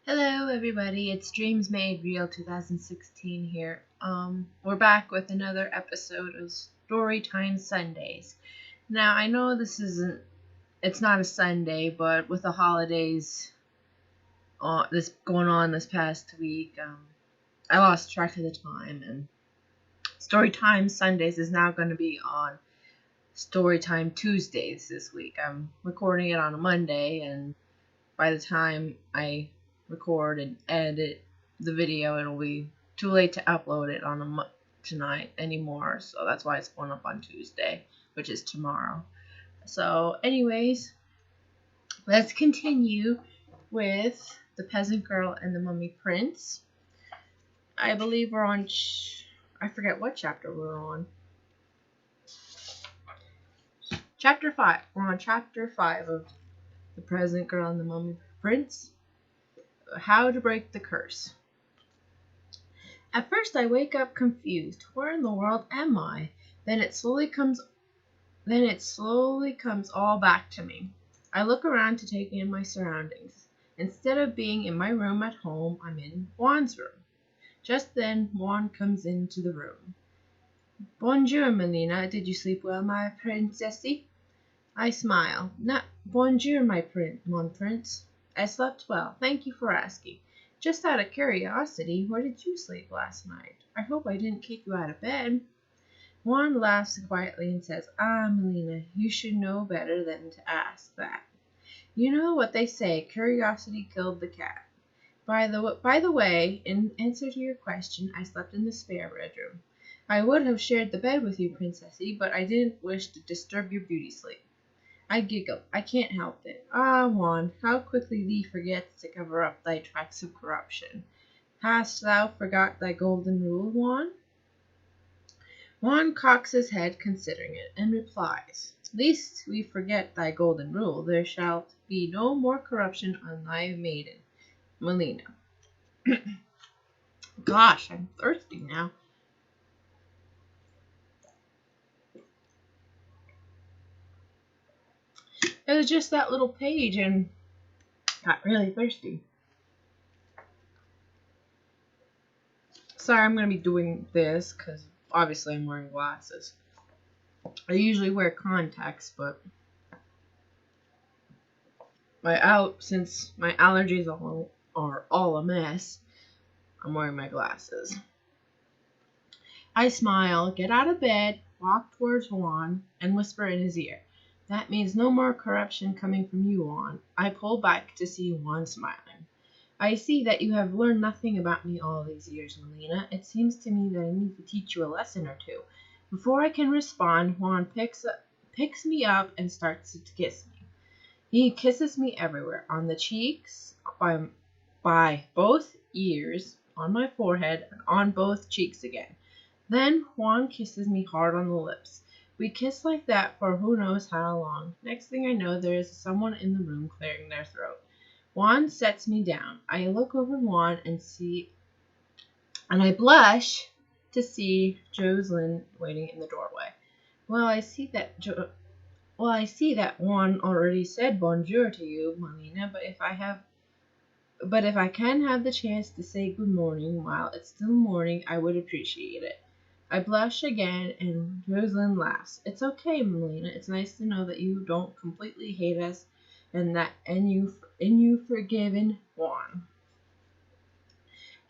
Hello everybody, it's Dreams Made Real 2016 here. We're back with another episode of Storytime Sundays. Now I know it's not a Sunday, but with the holidays this going on this past week, I lost track of the time, and Storytime Sundays is now going to be on Storytime Tuesdays this week. I'm recording it on a Monday, and by the time I record and edit the video, it'll be too late to upload it on tonight anymore. So that's why it's going up on Tuesday, which is tomorrow. So, anyways, let's continue with the Peasant Girl and the Mummy Prince. I believe we're on. I forget what chapter we're on. Chapter 5. We're on chapter 5 of the Peasant Girl and the Mummy Prince. How to break the curse. At first I wake up confused. Where in the world am I? Then it slowly comes all back to me. I look around to take in my surroundings. Instead of being in my room at home, I'm in Juan's room. Just then Juan comes into the room. Bonjour, Melina. Did you sleep well, my princessy? I smile. Bonjour, mon prince. I slept well. Thank you for asking. Just out of curiosity, where did you sleep last night? I hope I didn't kick you out of bed. Juan laughs quietly and says, Melina, you should know better than to ask that. You know what they say, curiosity killed the cat. By the way, in answer to your question, I slept in the spare bedroom. I would have shared the bed with you, princessy, but I didn't wish to disturb your beauty sleep. I giggle. I can't help it. Juan, how quickly thee forgets to cover up thy tracks of corruption. Hast thou forgot thy golden rule, Juan? Juan cocks his head, considering it, and replies, Lest we forget thy golden rule, there shall be no more corruption on thy maiden, Melina. Gosh, I'm thirsty now. It was just that little page and got really thirsty. Sorry, I'm going to be doing this because obviously I'm wearing glasses. I usually wear contacts, but since my allergies are all a mess, I'm wearing my glasses. I smile, get out of bed, walk towards Juan, and whisper in his ear. That means no more corruption coming from you, Juan. I pull back to see Juan smiling. I see that you have learned nothing about me all these years, Melina. It seems to me that I need to teach you a lesson or two. Before I can respond, Juan picks me up and starts to kiss me. He kisses me everywhere, on the cheeks, by both ears, on my forehead, and on both cheeks again. Then Juan kisses me hard on the lips. We kiss like that for who knows how long. Next thing I know, there is someone in the room clearing their throat. Juan sets me down. I look over Juan and I blush to see Jocelyn waiting in the doorway. Well, I see that Juan already said bonjour to you, Melina, but if I can have the chance to say good morning while it's still morning, I would appreciate it. I blush again, and Jocelyn laughs. It's okay, Melina. It's nice to know that you don't completely hate us, and you've forgiven Juan.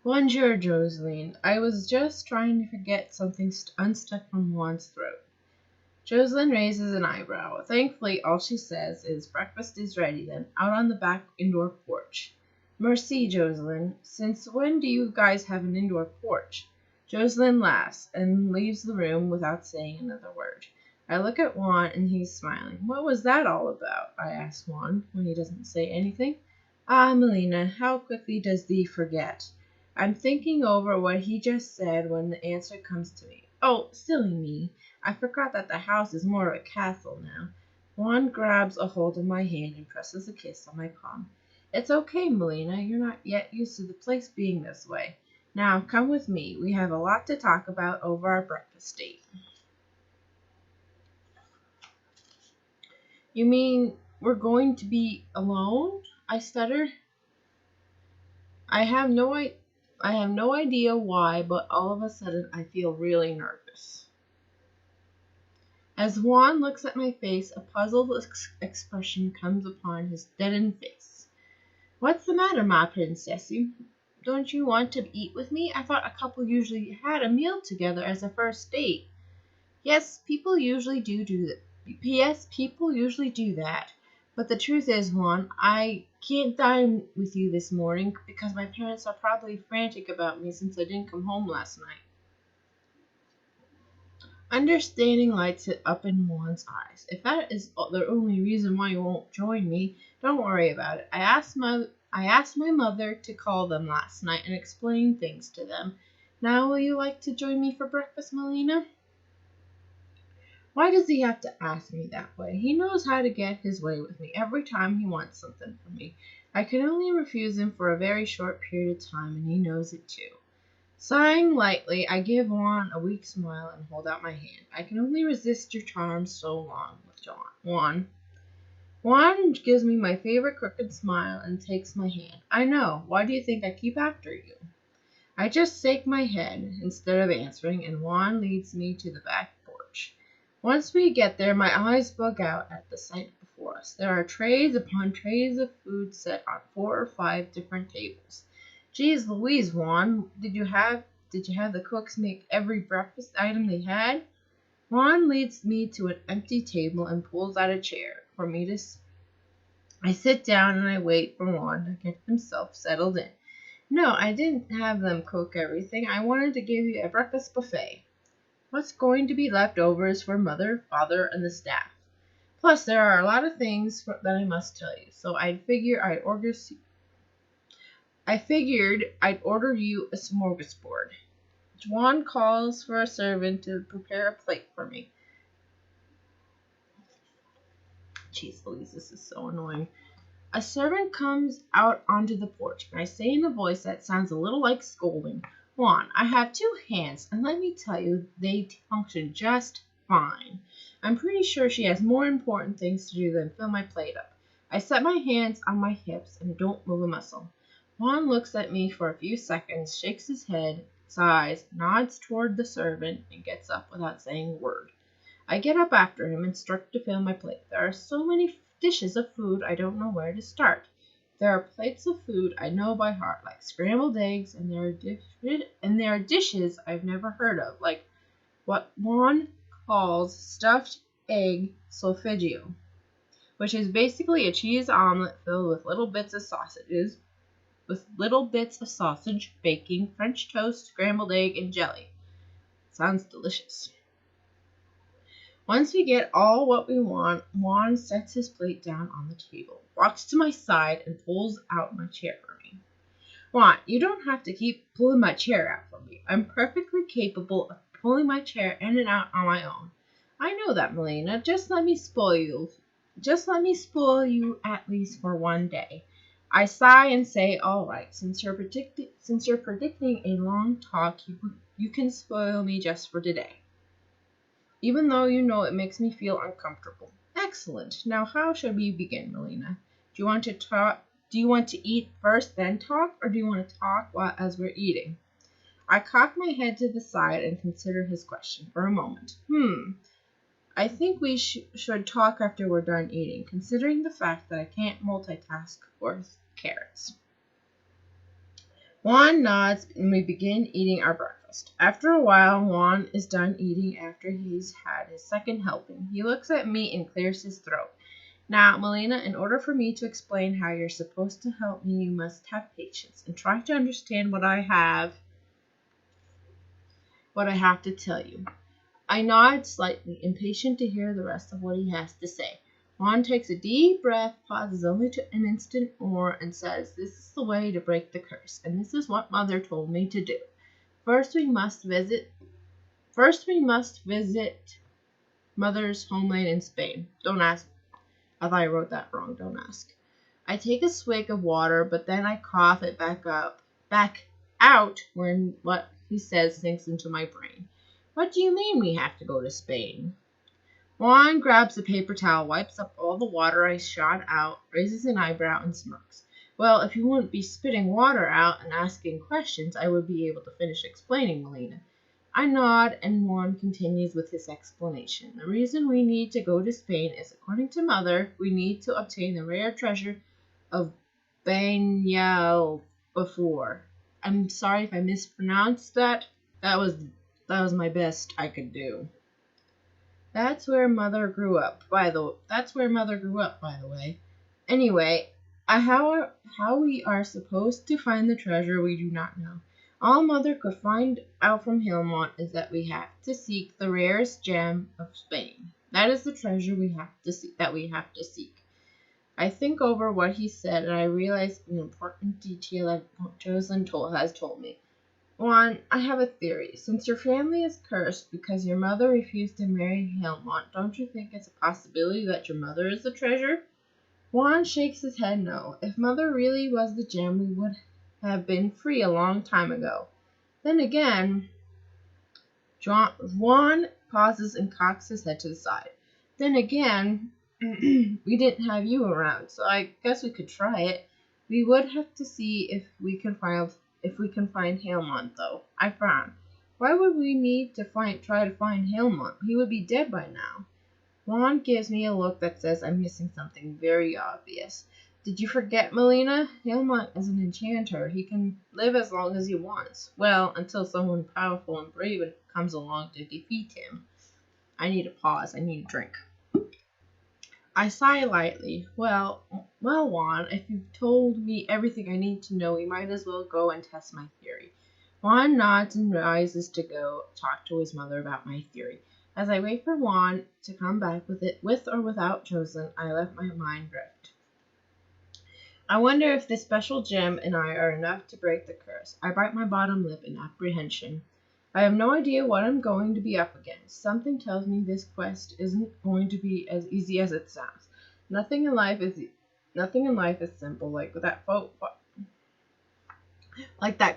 Bonjour, Jocelyn. I was just trying to forget something unstuck from Juan's throat. Jocelyn raises an eyebrow. Thankfully, all she says is, breakfast is ready then, out on the back indoor porch. Merci, Jocelyn. Since when do you guys have an indoor porch? Jocelyn laughs and leaves the room without saying another word. I look at Juan and he's smiling. What was that all about? I ask Juan when he doesn't say anything. Melina, how quickly does thee forget? I'm thinking over what he just said when the answer comes to me. Oh, silly me. I forgot that the house is more of a castle now. Juan grabs a hold of my hand and presses a kiss on my palm. It's okay, Melina. You're not yet used to the place being this way. Now, come with me. We have a lot to talk about over our breakfast date. You mean we're going to be alone? I stuttered. I have no idea why, but all of a sudden I feel really nervous. As Juan looks at my face, a puzzled expression comes upon his deadened face. What's the matter, my princess? Don't you want to eat with me? I thought a couple usually had a meal together as a first date. Yes, people usually do that. Yes, people usually do that. But the truth is, Juan, I can't dine with you this morning because my parents are probably frantic about me since I didn't come home last night. Understanding lights it up in Juan's eyes. If that is the only reason why you won't join me, don't worry about it. I asked my mother to call them last night and explain things to them. Now will you like to join me for breakfast, Melina? Why does he have to ask me that way? He knows how to get his way with me every time he wants something from me. I can only refuse him for a very short period of time, and he knows it too. Sighing lightly, I give Juan a weak smile and hold out my hand. I can only resist your charms so long, Juan. Juan gives me my favorite crooked smile and takes my hand. I know. Why do you think I keep after you? I just shake my head instead of answering, and Juan leads me to the back porch. Once we get there, my eyes bug out at the sight before us. There are trays upon trays of food set on 4 or 5 different tables. Geez Louise, Juan, did you have the cooks make every breakfast item they had? Juan leads me to an empty table and pulls out a chair for me to sit. I sit down and I wait for Juan to get himself settled in. No, I didn't have them cook everything. I wanted to give you a breakfast buffet. What's going to be left over is for Mother, Father, and the staff. Plus, there are a lot of things that I must tell you, so I figured I'd order you a smorgasbord. Juan calls for a servant to prepare a plate for me. Jeez Louise, this is so annoying. A servant comes out onto the porch, and I say in a voice that sounds a little like scolding, Juan, I have 2 hands, and let me tell you, they function just fine. I'm pretty sure she has more important things to do than fill my plate up. I set my hands on my hips and don't move a muscle. Juan looks at me for a few seconds, shakes his head, sighs, nods toward the servant, and gets up without saying a word. I get up after him and start to fill my plate. There are so many dishes of food I don't know where to start. There are plates of food I know by heart, like scrambled eggs, and there are dishes I've never heard of, like what Juan calls stuffed egg solfeggio, which is basically a cheese omelet filled with little bits of sausage, bacon, French toast, scrambled egg, and jelly. Sounds delicious. Once we get all what we want, Juan sets his plate down on the table, walks to my side, and pulls out my chair for me. Juan, you don't have to keep pulling my chair out for me. I'm perfectly capable of pulling my chair in and out on my own. I know that, Melina. Just let me spoil you at least for one day. I sigh and say, all right, since you're predicting a long talk, you can spoil me just for today. Even though you know it makes me feel uncomfortable. Excellent. Now how should we begin, Melina? Do you want to eat first, then talk, or do you want to talk as we're eating? I cock my head to the side and consider his question for a moment. I think we should talk after we're done eating, considering the fact that I can't multitask worth carrots. Juan nods and we begin eating our breakfast. After a while, Juan is done eating after he's had his second helping. He looks at me and clears his throat. Now, Melina, in order for me to explain how you're supposed to help me, you must have patience and try to understand what I have to tell you. I nod slightly, impatient to hear the rest of what he has to say. Juan takes a deep breath, pauses only an instant more, and says, this is the way to break the curse, and this is what Mother told me to do. First we must visit Mother's homeland in Spain. Don't ask. I thought I wrote that wrong. Don't ask. I take a swig of water, but then I cough it back out when what he says sinks into my brain. What do you mean we have to go to Spain? Juan grabs a paper towel, wipes up all the water I shot out, raises an eyebrow, and smirks. Well, if you wouldn't be spitting water out and asking questions, I would be able to finish explaining, Melina. I nod, and Juan continues with his explanation. The reason we need to go to Spain is, according to Mother, we need to obtain the rare treasure of Banyal before. I'm sorry if I mispronounced that. That was my best I could do. That's where Mother grew up. That's where Mother grew up, by the way. Anyway, how we are supposed to find the treasure we do not know. All Mother could find out from Hilmont is that we have to seek the rarest gem of Spain. That is the treasure we have to seek. I think over what he said, and I realize an important detail that Jocelyn has told me. Juan, I have a theory. Since your family is cursed because your mother refused to marry Helmont, don't you think it's a possibility that your mother is the treasure? Juan shakes his head no. If Mother really was the gem, we would have been free a long time ago. Then again, Juan pauses and cocks his head to the side. Then again, we didn't have you around, so I guess we could try it. We would have to see if we can find Helmont, though. I frown. Why would we need to try to find Helmont? He would be dead by now. Juan gives me a look that says I'm missing something very obvious. Did you forget, Melina? Helmont is an enchanter. He can live as long as he wants. Well, until someone powerful and brave comes along to defeat him. I need a pause. I need a drink. I sigh lightly. Well, Juan, if you've told me everything I need to know, we might as well go and test my theory. Juan nods and rises to go talk to his mother about my theory. As I wait for Juan to come back with or without Jocelyn, I let my mind drift. I wonder if this special gem and I are enough to break the curse. I bite my bottom lip in apprehension. I have no idea what I'm going to be up against. Something tells me this quest isn't going to be as easy as it sounds. Nothing in life is simple, like that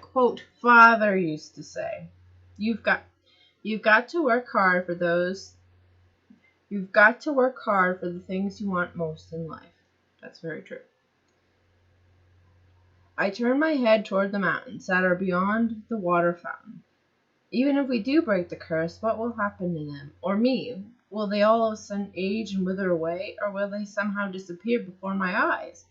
quote Father used to say. You've got to work hard for the things you want most in life. That's very true. I turn my head toward the mountains that are beyond the water fountain. Even if we do break the curse, what will happen to them? Or me? Will they all of a sudden age and wither away, or will they somehow disappear before my eyes?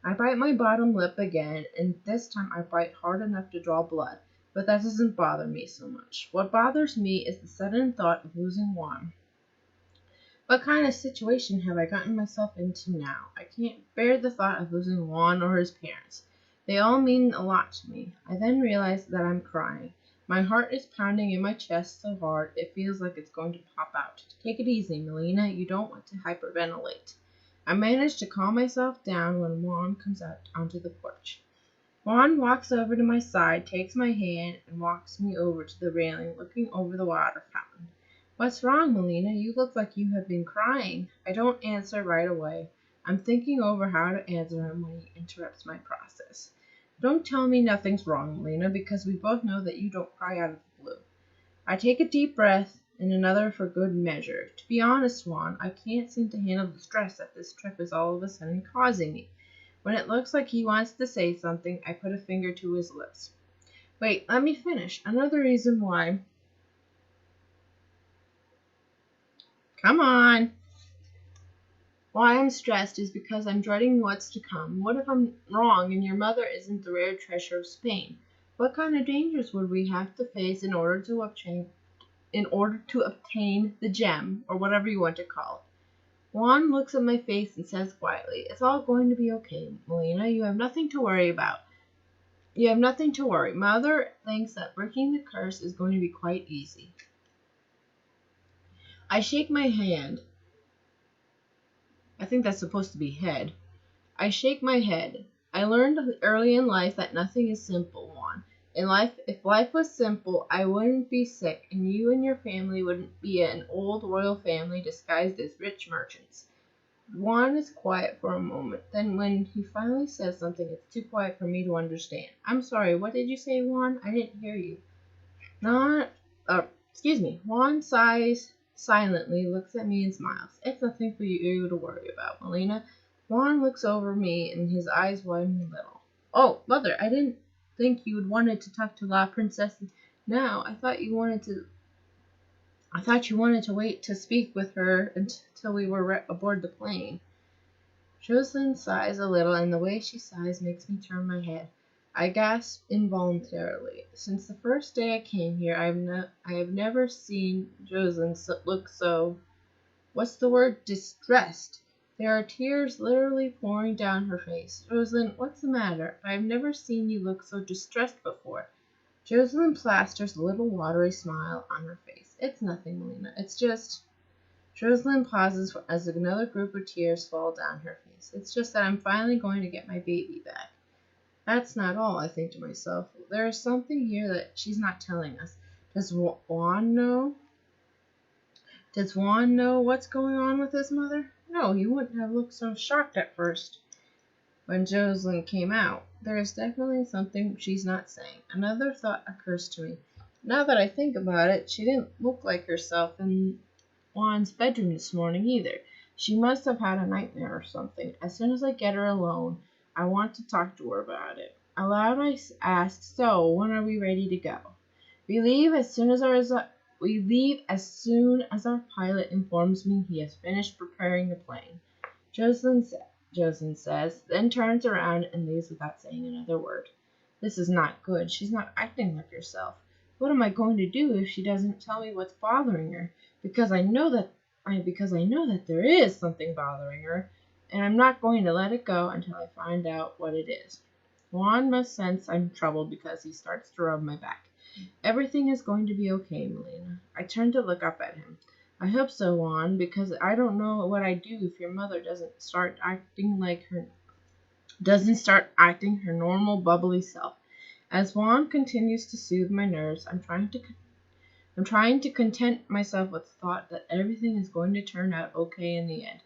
I bite my bottom lip again, and this time I bite hard enough to draw blood, but that doesn't bother me so much. What bothers me is the sudden thought of losing Juan. What kind of situation have I gotten myself into now? I can't bear the thought of losing Juan or his parents. They all mean a lot to me. I then realize that I'm crying. My heart is pounding in my chest so hard it feels like it's going to pop out. Take it easy, Melina. You don't want to hyperventilate. I manage to calm myself down when Juan comes out onto the porch. Juan walks over to my side, takes my hand, and walks me over to the railing, looking over the water fountain. What's wrong, Melina? You look like you have been crying. I don't answer right away. I'm thinking over how to answer him when he interrupts my process. Don't tell me nothing's wrong, Melina, because we both know that you don't cry out of the blue. I take a deep breath and another for good measure. To be honest, Juan, I can't seem to handle the stress that this trip is all of a sudden causing me. When it looks like he wants to say something, I put a finger to his lips. Wait, let me finish. Another reason why. Come on. Why I'm stressed is because I'm dreading what's to come. What if I'm wrong and your mother isn't the rare treasure of Spain? What kind of dangers would we have to face in order to obtain the gem, or whatever you want to call it? Juan looks at my face and says quietly, It's all going to be okay, Melina. You have nothing to worry about. You have nothing to worry. Mother thinks that breaking the curse is going to be quite easy. I shake my hand. I think that's supposed to be head. I shake my head. I learned early in life that nothing is simple, Juan. If life was simple, I wouldn't be sick, and you and your family wouldn't be an old royal family disguised as rich merchants. Juan is quiet for a moment. Then when he finally says something, it's too quiet for me to understand. I'm sorry, what did you say, Juan? I didn't hear you. Juan sighs silently, looks at me and smiles. It's nothing for you to worry about, Melina. Juan looks over me and his eyes widen a little. Oh, Mother, I didn't think you would wanted to talk to La Princess now. I thought you wanted to wait to speak with her until we were aboard the plane. Jocelyn sighs a little, and the way she sighs makes me turn my head. I gasp involuntarily. Since the first day I came here, I have never seen Jocelyn look so, what's the word, distressed. There are tears literally pouring down her face. Jocelyn, what's the matter? I have never seen you look so distressed before. Jocelyn plasters a little watery smile on her face. It's nothing, Melina. It's just... Jocelyn pauses as another group of tears fall down her face. It's just that I'm finally going to get my baby back. That's not all, I think to myself. There is something here that she's not telling us. Does Juan know? Does Juan know what's going on with his mother? No, he wouldn't have looked so shocked at first when Jocelyn came out. There is definitely something she's not saying. Another thought occurs to me. Now that I think about it, she didn't look like herself in Juan's bedroom this morning either. She must have had a nightmare or something. As soon as I get her alone, I want to talk to her about it. Aloud I ask, so, when are we ready to go? We leave as soon as our pilot informs me he has finished preparing the plane. Jocelyn says, then turns around and leaves without saying another word. This is not good. She's not acting like herself. What am I going to do if she doesn't tell me what's bothering her? Because I know that there is something bothering her, and I'm not going to let it go until I find out what it is. Juan must sense I'm troubled because he starts to rub my back. Everything is going to be okay, Melina. I turn to look up at him. I hope so, Juan, because I don't know what I'd do if your mother doesn't start acting her normal bubbly self. As Juan continues to soothe my nerves, I'm trying to content myself with the thought that everything is going to turn out okay in the end.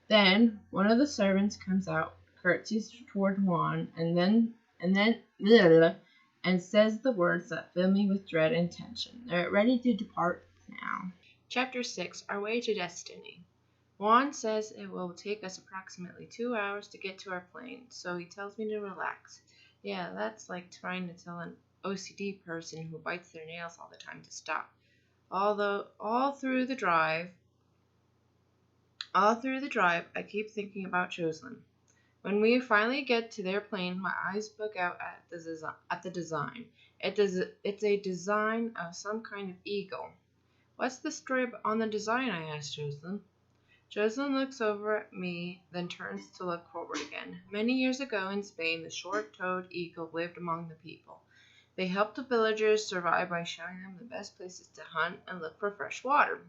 Then one of the servants comes out, curtsies toward Juan, and says the words that fill me with dread and tension. They're ready to depart now. Chapter 6. Our Way to Destiny. Juan says it will take us approximately 2 hours to get to our plane, so he tells me to relax. Yeah, that's like trying to tell an OCD person who bites their nails all the time to stop. All through the drive, I keep thinking about Jocelyn. When we finally get to their plane, my eyes bug out at the design. It's a design of some kind of eagle. What's the story on the design? I asked Jocelyn. Jocelyn looks over at me, then turns to look forward again. Many years ago in Spain, the short-toed eagle lived among the people. They helped the villagers survive by showing them the best places to hunt and look for fresh water.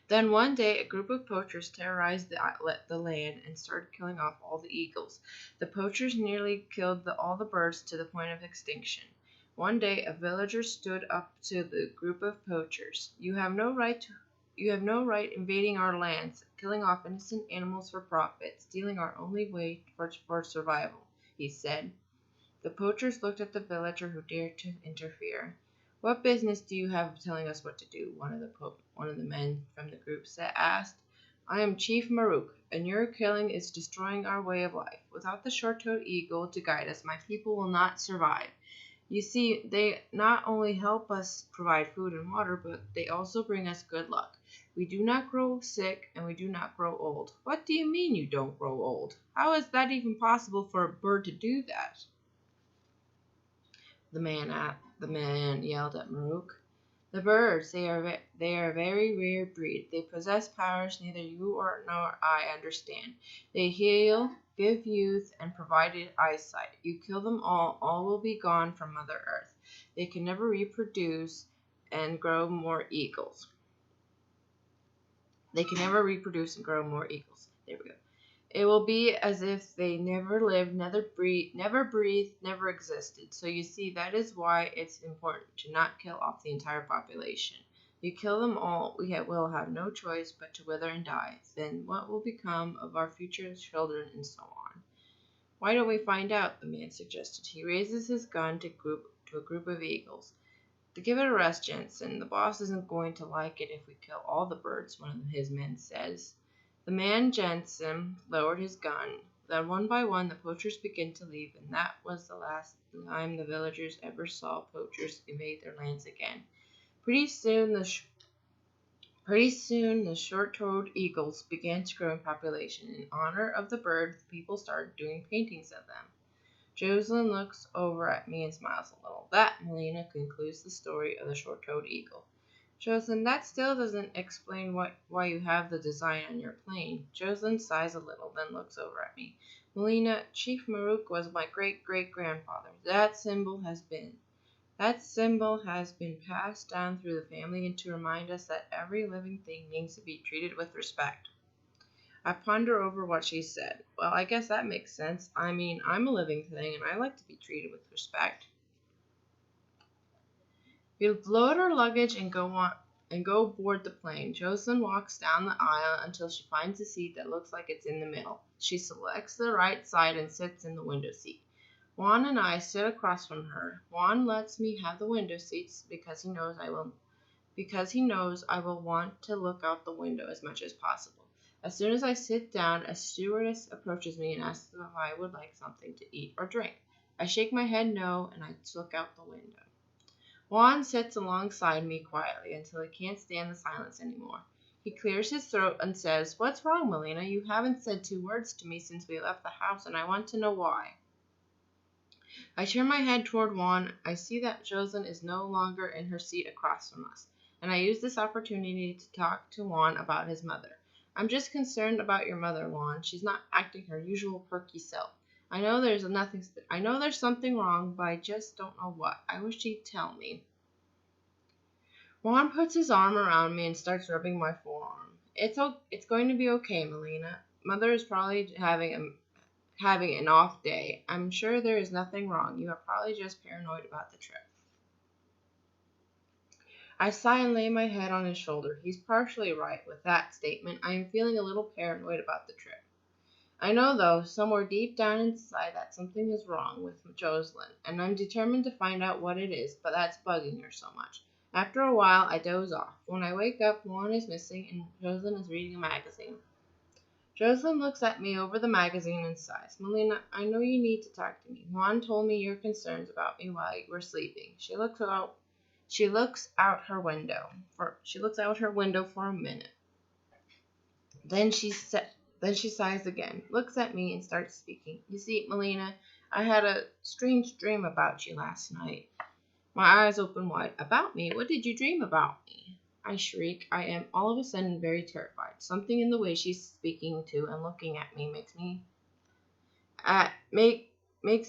Then one day, a group of poachers terrorized the land and started killing off all the eagles. The poachers nearly killed all the birds to the point of extinction. One day, a villager stood up to the group of poachers. You have no right invading our lands, killing off innocent animals for profit, stealing our only way for survival, he said. The poachers looked at the villager who dared to interfere. What business do you have of telling us what to do? One of the men from the group asked. I am Chief Maruk, and your killing is destroying our way of life. Without the short-toed eagle to guide us, my people will not survive. You see, they not only help us provide food and water, but they also bring us good luck. We do not grow sick, and we do not grow old. What do you mean you don't grow old? How is that even possible for a bird to do that? The man yelled at Maruk. The birds, they are a very rare breed. They possess powers neither you nor I understand. They heal, give youth, and provide eyesight. You kill them all will be gone from Mother Earth. They can never reproduce and grow more eagles. There we go. It will be as if they never lived, never breathed, never existed. So you see, that is why it's important to not kill off the entire population. You kill them all, will have no choice but to wither and die. Then what will become of our future children and so on? Why don't we find out? The man suggested. He raises his gun to a group of eagles. To give it a rest, Jensen. The boss isn't going to like it if we kill all the birds, one of his men says. The man Jensen lowered his gun. Then one by one the poachers began to leave, and that was the last time the villagers ever saw poachers invade their lands again. Pretty soon the short-toed eagles began to grow in population. In honor of the bird, people started doing paintings of them. Jocelyn looks over at me and smiles a little. That, Melina, concludes the story of the short-toed eagle. Jocelyn, that still doesn't explain why you have the design on your plane. Jocelyn sighs a little, then looks over at me. Melina, Chief Maruk was my great-great-grandfather. That symbol has been passed down through the family and to remind us that every living thing needs to be treated with respect. I ponder over what she said. Well, I guess that makes sense. I mean, I'm a living thing and I like to be treated with respect. We load our luggage and go board the plane. Jocelyn walks down the aisle until she finds a seat that looks like it's in the middle. She selects the right side and sits in the window seat. Juan and I sit across from her. Juan lets me have the window seats because he knows I will want to look out the window as much as possible. As soon as I sit down, a stewardess approaches me and asks if I would like something to eat or drink. I shake my head no, and I look out the window. Juan sits alongside me quietly until he can't stand the silence anymore. He clears his throat and says, "What's wrong, Melina? You haven't said 2 words to me since we left the house, and I want to know why." I turn my head toward Juan. I see that Jocelyn is no longer in her seat across from us, and I use this opportunity to talk to Juan about his mother. I'm just concerned about your mother, Juan. She's not acting her usual perky self. I know there's something wrong, but I just don't know what. I wish she'd tell me. Juan puts his arm around me and starts rubbing my forearm. It's going to be okay, Melina. Mother is probably having an off day. I'm sure there is nothing wrong. You are probably just paranoid about the trip. I sigh and lay my head on his shoulder. He's partially right with that statement. I am feeling a little paranoid about the trip. I know, though, somewhere deep down inside that something is wrong with Jocelyn, and I'm determined to find out what it is, but that's bugging her so much. After a while, I doze off. When I wake up, Juan is missing, and Jocelyn is reading a magazine. Jocelyn looks at me over the magazine and sighs. Melina, I know you need to talk to me. Juan told me your concerns about me while you were sleeping. She looks out her window for a minute. Then she sighs again, looks at me, and starts speaking. You see, Melina, I had a strange dream about you last night. My eyes open wide. About me? What did you dream about me? I shriek. I am all of a sudden very terrified. Something in the way she's speaking to and looking at me makes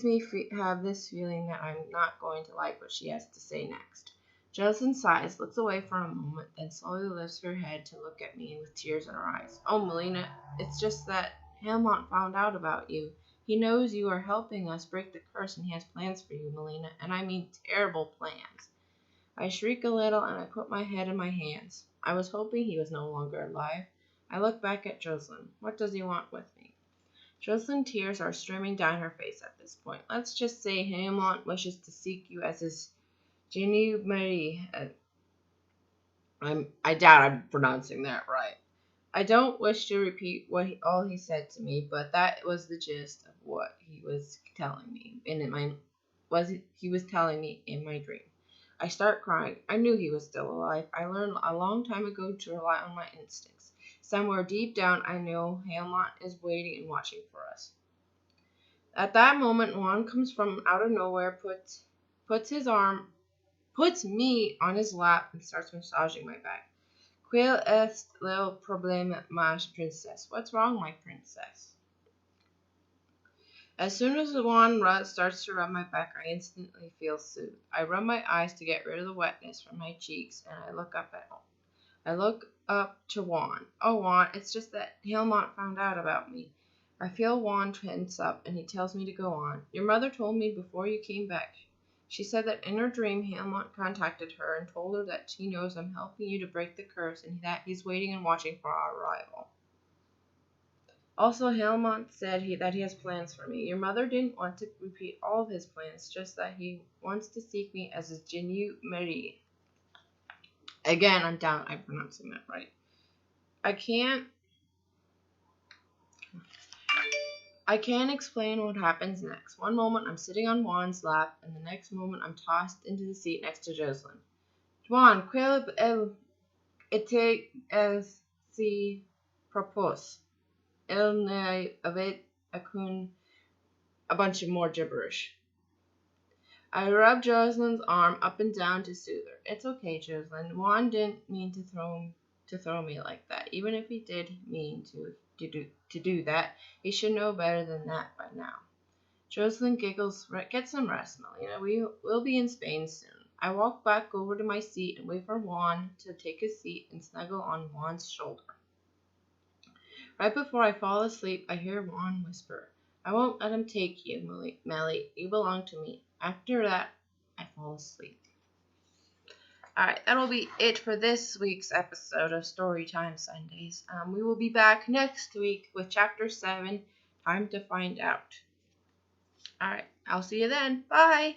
me have this feeling that I'm not going to like what she has to say next. Jocelyn sighs, looks away for a moment, then slowly lifts her head to look at me with tears in her eyes. Oh, Melina, it's just that Helmont found out about you. He knows you are helping us break the curse, and he has plans for you, Melina, and I mean terrible plans. I shriek a little, and I put my head in my hands. I was hoping he was no longer alive. I look back at Jocelyn. What does he want with me? Jocelyn's tears are streaming down her face at this point. Let's just say Helmont wishes to seek you as his Jenny Marie. I doubt I'm pronouncing that right. I don't wish to repeat all he said to me, but that was the gist of what he was telling me in my dream. I start crying. I knew he was still alive. I learned a long time ago to rely on my instincts. Somewhere deep down, I know Helmont is waiting and watching for us. At that moment, Juan comes from out of nowhere, puts me on his lap, and starts massaging my back. Quel est le problème, ma princess? What's wrong, my princess? As soon as Juan starts to rub my back, I instantly feel soothed. I rub my eyes to get rid of the wetness from my cheeks, and I look up to Juan. Oh, Juan, it's just that Helmont found out about me. I feel Juan tense up, and he tells me to go on. Your mother told me before you came back. She said that in her dream, Helmont contacted her and told her that she knows I'm helping you to break the curse and that he's waiting and watching for our arrival. Also, Helmont said that he has plans for me. Your mother didn't want to repeat all of his plans, just that he wants to seek me as his Genu Marie. Again, I'm pronouncing that right. I can't I can't explain what happens next. One moment I'm sitting on Juan's lap, and the next moment I'm tossed into the seat next to Jocelyn. Juan, quel était si propos? Il n'y avait aucun a bunch of more gibberish. I rubbed Jocelyn's arm up and down to soothe her. It's okay, Jocelyn. Juan didn't mean to throw me like that. Even if he did mean to do that, he should know better than that by now. Jocelyn giggles. Get some rest, Melina. We'll be in Spain soon. I walk back over to my seat and wait for Juan to take his seat and snuggle on Juan's shoulder. Right before I fall asleep, I hear Juan whisper, I won't let him take you, Melly. You belong to me. After that, I fall asleep. Alright, that'll be it for this week's episode of Storytime Sundays. We will be back next week with Chapter 7, Time to Find Out. Alright, I'll see you then. Bye!